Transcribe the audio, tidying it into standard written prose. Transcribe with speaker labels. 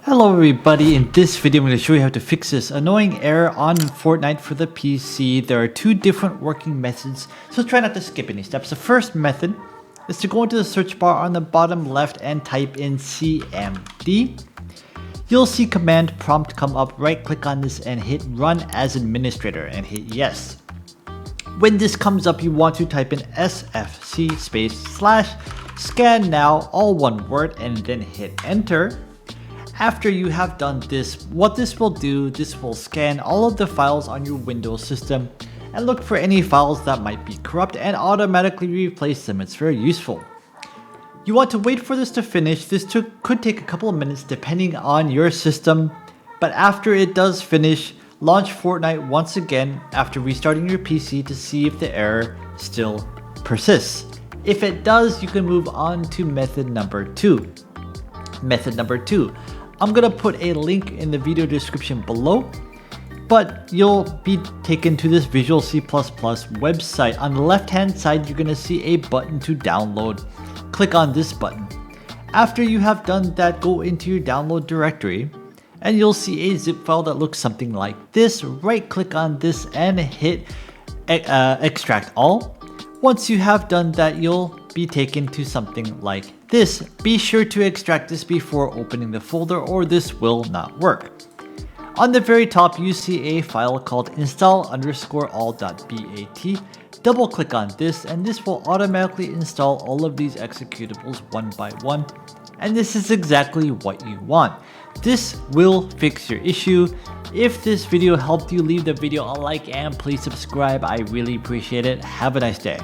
Speaker 1: Hello everybody, in this video I'm going to show you how to fix this annoying error on Fortnite for the PC. There are two different working methods, so try not to skip any steps. The first method is to go into the search bar on the bottom left and type in CMD. You'll see command prompt come up, right click on this and hit run as administrator and hit yes. When this comes up, you want to type in sfc /scan now, all one word, and then hit enter. After you have done this, what this will do, this will scan all of the files on your Windows system and look for any files that might be corrupt and automatically replace them. It's very useful. You want to wait for this to finish. This could take a couple of minutes depending on your system, but after it does finish, launch Fortnite once again after restarting your PC to see if the error still persists. If it does, you can move on to method number two. Method number two. I'm gonna put a link in the video description below, but you'll be taken to this Visual C++ website. On the left hand side, you're gonna see a button to download. Click on this button. After you have done that, go into your download directory and you'll see a zip file that looks something like this. Right click on this and hit extract all. Once you have done that, you'll be taken to something like this. Be sure to extract this before opening the folder or this will not work. On the very top, you see a file called install_all.bat. Double click on this and this will automatically install all of these executables one by one. And this is exactly what you want. This will fix your issue. If this video helped you, leave the video a like and please subscribe. I really appreciate it. Have a nice day.